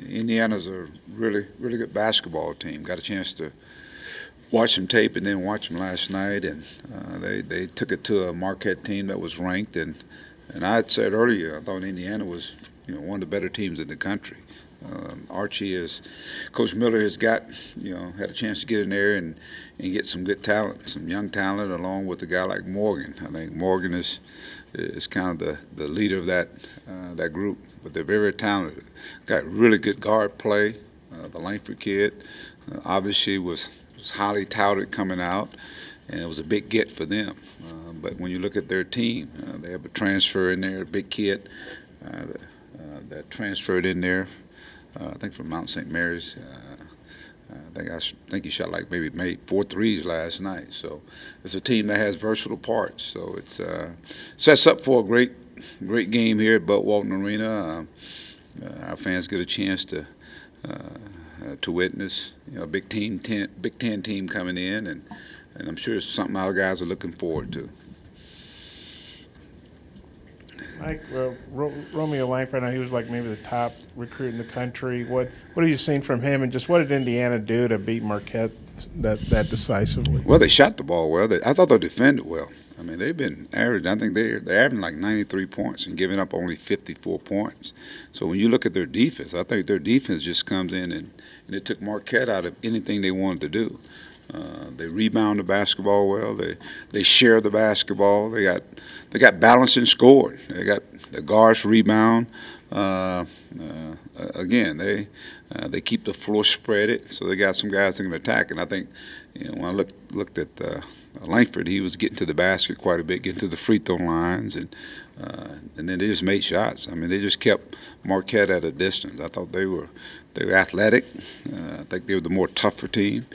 Indiana's a really good basketball team. Got a chance to watch some tape and then watch them last night, and they took it to a Marquette team that was ranked, and I had said earlier I thought Indiana was one of the better teams in the country. Archie is Coach Miller has got had a chance to get in there and get some good talent, some young talent, along with a guy like Morgan. I think Morgan is kind of the leader of that group, but they're very talented. Got really good guard play. The Langford kid obviously was highly touted coming out, and it was a big get for them. But when you look at their team, they have a transfer in there, a big kid that transferred in there. I think from Mount St. Mary's. I think he shot like maybe made 4 threes last night. So it's a team that has versatile parts. So it's sets up for a great game here at Bud Walton Arena. Our fans get a chance to witness a Big Ten team coming in, and I'm sure it's something our guys are looking forward to. Mike, Romeo Langford, I know he was like maybe the top recruit in the country. What have you seen from him, and just what did Indiana do to beat Marquette that decisively? Well, they shot the ball well. I thought they defended well. I mean, they've been average. I think they're averaging like 93 points and giving up only 54 points. So when you look at their defense, I think their defense just comes in and it took Marquette out of anything they wanted to do. They rebound the basketball well. They share the basketball. They got balance in scoring. They got the guards rebound. Again, they keep the floor spreaded, so they got some guys that can attack. And I think when I looked at Langford, he was getting to the basket quite a bit, getting to the free throw lines, and then they just made shots. I mean, they just kept Marquette at a distance. I thought they were athletic. I think they were the more tougher team.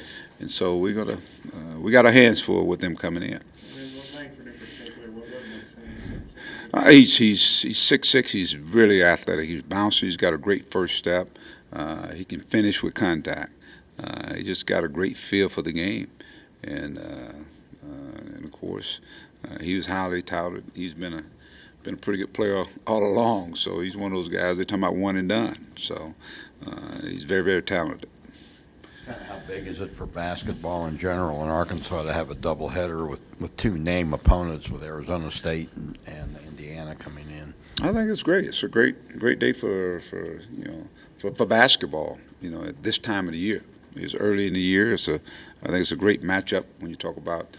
And so we got our hands full with them coming in. He's 6'6". He's really athletic. He's bouncy. He's got a great first step. He can finish with contact. He just got a great feel for the game, and of course, he was highly touted. He's been a pretty good player all along. So he's one of those guys they're talking about one and done. So he's very talented. How big is it for basketball in general in Arkansas to have a doubleheader with 2 name opponents, with Arizona State and Indiana coming in? I think it's great. It's a great day for basketball. At this time of the year, it's early in the year. I think it's a great matchup when you talk about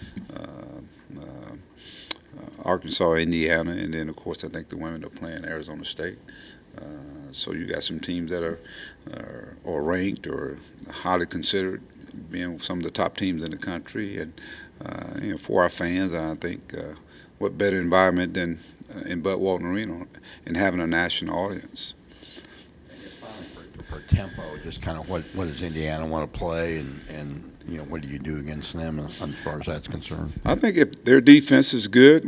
Arkansas, Indiana, and then of course I think the women are playing Arizona State. So you got some teams that are ranked or highly considered, being some of the top teams in the country, and for our fans, I think what better environment than in Bud Walton Arena and having a national audience. For tempo, just kind of what does Indiana want to play, and what do you do against them as far as that's concerned? I think if their defense is good,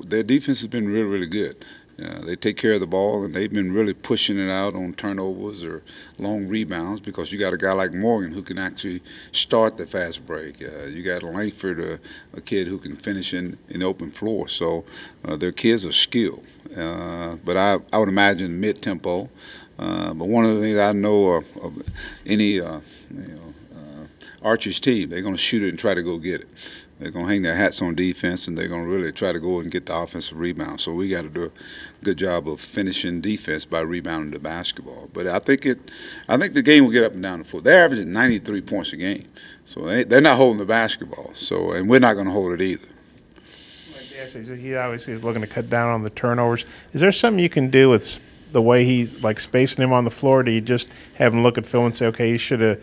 their defense has been really good. They take care of the ball, and they've been really pushing it out on turnovers or long rebounds, because you got a guy like Morgan who can actually start the fast break. You got Langford, a kid who can finish in the open floor. So their kids are skilled. But I would imagine mid-tempo. But one of the things I know of any Archie's team, they're going to shoot it and try to go get it. They're going to hang their hats on defense, and they're going to really try to go and get the offensive rebound. So we got to do a good job of finishing defense by rebounding the basketball. But I think the game will get up and down the floor. They're averaging 93 points a game, so they're not holding the basketball. So, and we're not going to hold it either. He obviously is looking to cut down on the turnovers. Is there something you can do with the way he's like spacing him on the floor? Do you just have him look at film and say, okay, you should have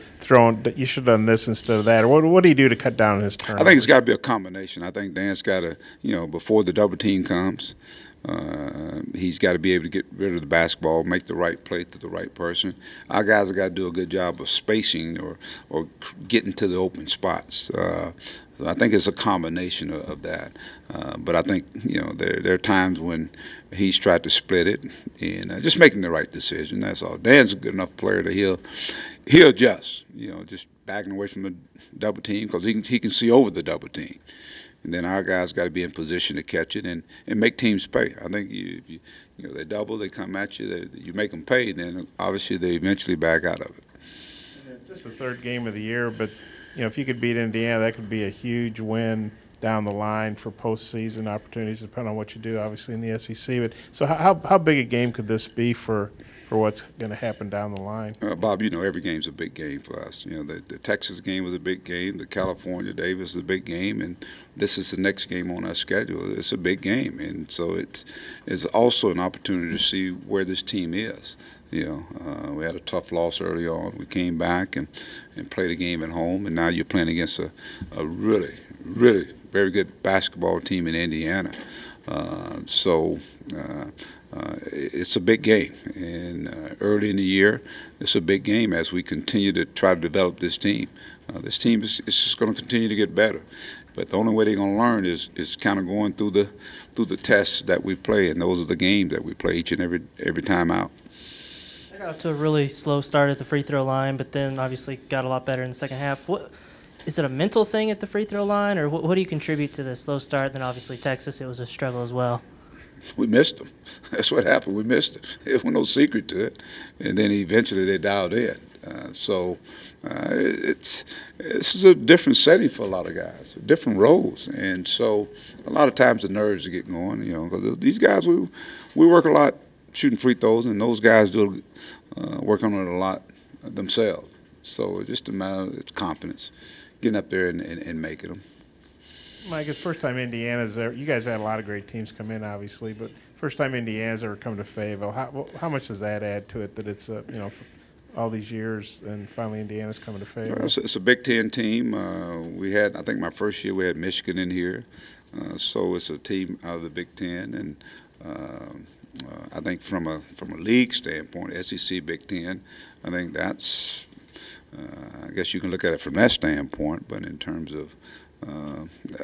done this instead of that? Or what do you do to cut down his turnovers? I think it's got to be a combination. I think Dan's got to, before the double team comes, he's got to be able to get rid of the basketball, make the right play to the right person. Our guys have got to do a good job of spacing or getting to the open spots. So I think it's a combination of that. But I think, there are times when he's tried to split it and just making the right decision. That's all. Dan's a good enough player that he'll adjust, just backing away from the double team, because he can see over the double team. and then our guys got to be in position to catch it and make teams pay. I think you know, they double, they come at you, you make them pay, then obviously they eventually back out of it. It's just the third game of the year, but you know, if you could beat Indiana, that could be a huge win down the line for postseason opportunities, depending on what you do, obviously in the SEC. But so, how big a game could this be for what's going to happen down the line? Bob, you know, every game's a big game for us. You know, the Texas game was a big game, the California Davis is a big game, and this is the next game on our schedule. It's a big game, and so it's also an opportunity to see where this team is. You know, we had a tough loss early on. We came back and played a game at home, and now you're playing against a really very good basketball team in Indiana. It's a big game, and early in the year, it's a big game as we continue to try to develop this team. This team is just going to continue to get better, but the only way they're going to learn is kind of going through the tests that we play, and those are the games that we play each and every time out. They got off to a really slow start at the free throw line, but then obviously got a lot better in the second half. What is it, a mental thing at the free throw line, or what do you contribute to the slow start? Then obviously Texas, it was a struggle as well. We missed them. That's what happened. We missed them. There was no secret to it. And then eventually they dialed in. This is a different setting for a lot of guys, different roles. And so a lot of times the nerves are getting going, you know, because these guys, we work a lot shooting free throws, and those guys do work on it a lot themselves. So it's just a matter of confidence, getting up there and making them. Mike, it's first time Indiana's there. You guys have had a lot of great teams come in, obviously, but first time Indiana's ever come to Fayetteville. How much does that add to it that it's you know, for all these years and finally Indiana's coming to Fayetteville? Well, it's a Big Ten team. We had, I think my first year we had Michigan in here, so it's a team out of the Big Ten, and I think from a league standpoint, SEC Big Ten, I think that's I guess you can look at it from that standpoint, but in terms of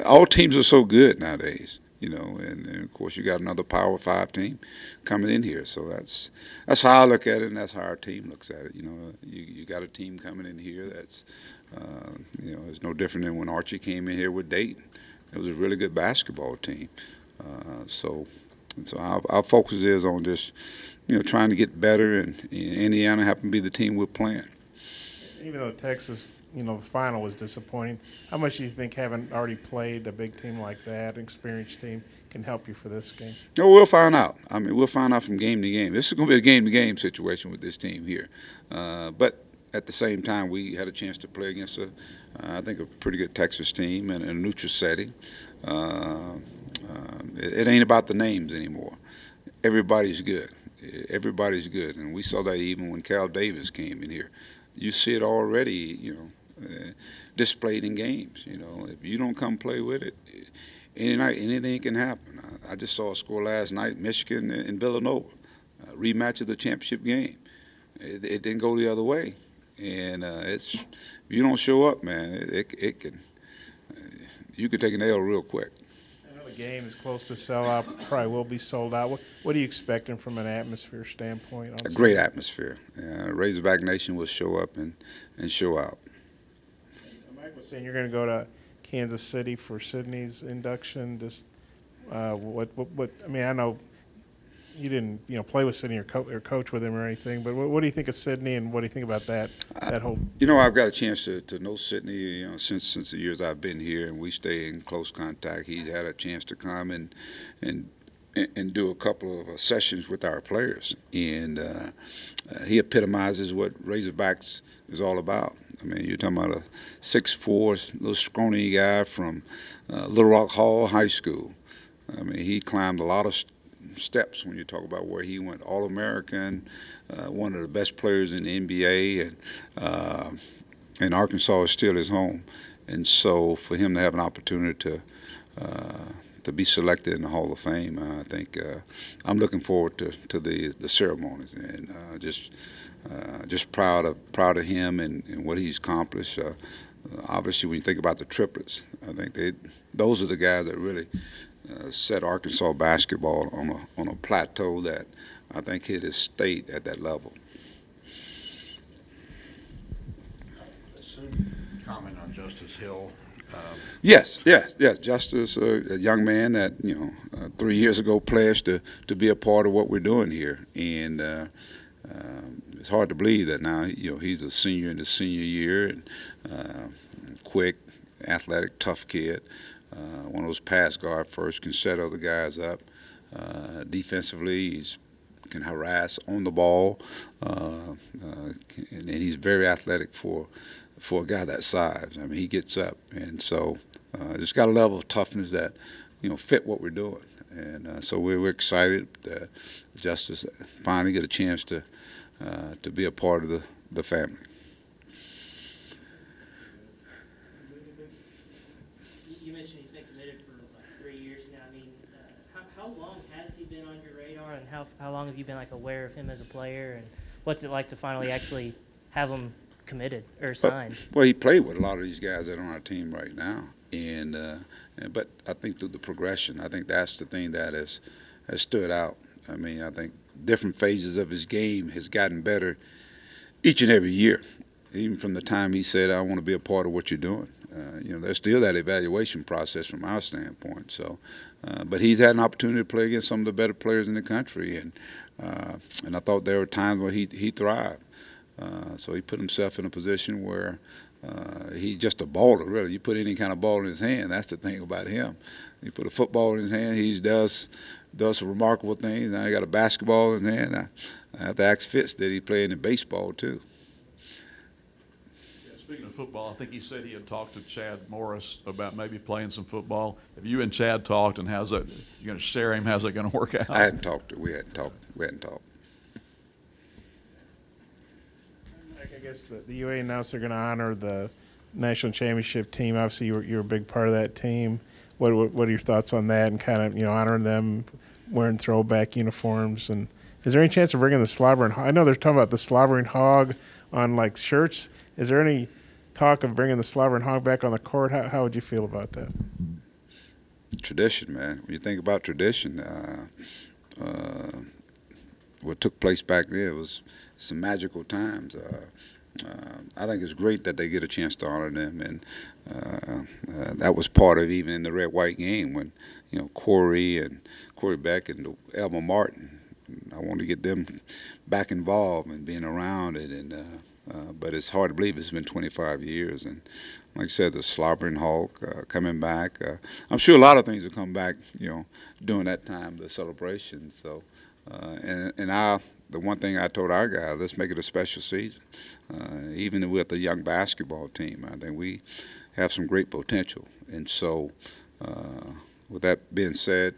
all teams are so good nowadays, you know, and of course you got another Power 5 team coming in here, so that's how I look at it, and that's how our team looks at it. You know, you got a team coming in here that's you know, it's no different than when Archie came in here with Dayton. It was a really good basketball team, so our focus is on just, you know, trying to get better, and Indiana happened to be the team we're playing. Even though Texas, you know, the final was disappointing, how much do you think having already played a big team like that, an experienced team, can help you for this game? No, we'll find out. I mean, we'll find out from game to game. This is going to be a game-to-game situation with this team here. But at the same time, we had a chance to play against I think a pretty good Texas team in a neutral setting. It ain't about the names anymore. Everybody's good. Everybody's good, and we saw that even when Cal Davis came in here. You see it already, you know, displayed in games. You know, if you don't come play with it, any night anything can happen. I just saw a score last night, Michigan and Villanova, rematch of the championship game. It didn't go the other way, and it's, if you don't show up, man, it can you can take an L real quick. The game is close to sell out, probably will be sold out. What are you expecting from an atmosphere standpoint? A great atmosphere. Razorback Nation will show up and show out. Mike was saying you're going to go to Kansas City for Sydney's induction. Just what? I mean, I know you didn't, you know, play with Sydney or coach with him or anything, but what do you think of Sydney, and what do you think about that whole? You know, I've got a chance to know Sydney, you know, since the years I've been here, and we stay in close contact. He's had a chance to come and do a couple of sessions with our players, and he epitomizes what Razorbacks is all about. I mean, you're talking about a 6'4", little scrawny guy from Little Rock Hall High School. I mean, he climbed a lot of steps when you talk about where he went. All-American, one of the best players in the NBA, and Arkansas is still his home. And so for him to have an opportunity to be selected in the Hall of Fame, I think I'm looking forward to the ceremonies, and just proud of him and what he's accomplished. Obviously, when you think about the triplets, I think those are the guys that really set Arkansas basketball on a plateau that I think it has stayed at that level. Comment on Justice Hill. Yes, yes, yes. Justice, a young man that 3 years ago pledged to be a part of what we're doing here, and it's hard to believe that now he's a senior in his senior year, and quick, athletic, tough kid. One of those pass guard first, can set other guys up. Defensively, he's can harass on the ball, and he's very athletic for a guy that size. I mean, he gets up, and so just got a level of toughness that fit what we're doing, and so we're excited that Justice finally get a chance to be a part of the family. You mentioned he's been committed for like 3 years now. I mean, how long has he been on your radar, and how long have you been like aware of him as a player, and what's it like to finally actually have him committed or signed? Well, he played with a lot of these guys that are on our team right now, but I think through the progression, I think that's the thing that has stood out. I mean, I think different phases of his game has gotten better each and every year. Even from the time he said, "I want to be a part of what you're doing," there's still that evaluation process from our standpoint. So, but he's had an opportunity to play against some of the better players in the country, and I thought there were times where he thrived. So he put himself in a position where he's just a baller, really. You put any kind of ball in his hand, that's the thing about him. You put a football in his hand, he does some remarkable things. Now he got a basketball in his hand. I have to ask Fitz, did he play in the baseball too? Yeah, speaking of football, I think he said he had talked to Chad Morris about maybe playing some football. Have you and Chad talked, and how's that? You going to share him? How's that going to work out? I hadn't talked to him. We hadn't talked. I guess the UA announced they're going to honor the national championship team. Obviously, you're a big part of that team. What are your thoughts on that, and kind of honoring them, wearing throwback uniforms? And is there any chance of bringing the slobbering hog? I know they're talking about the slobbering hog on like shirts. Is there any talk of bringing the slobbering hog back on the court? How would you feel about that? Tradition, man. When you think about tradition, what took place back there was some magical times. I think it's great that they get a chance to honor them, and that was part of even in the red-white game when Corey Beck and Elmer Martin. I want to get them back involved and being around it, and but it's hard to believe it's been 25 years. And like I said, the slobbering hog coming back. I'm sure a lot of things will come back, during that time, the celebration. So, the one thing I told our guys, let's make it a special season. Even with the young basketball team, I think we have some great potential. And so, with that being said,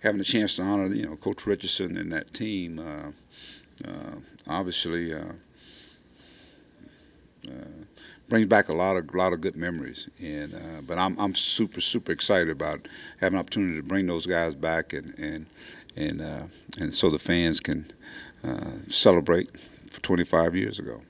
having a chance to honor, Coach Richardson and that team, obviously brings back a lot of good memories. And but I'm super excited about having an opportunity to bring those guys back and so the fans can celebrate for 25 years ago.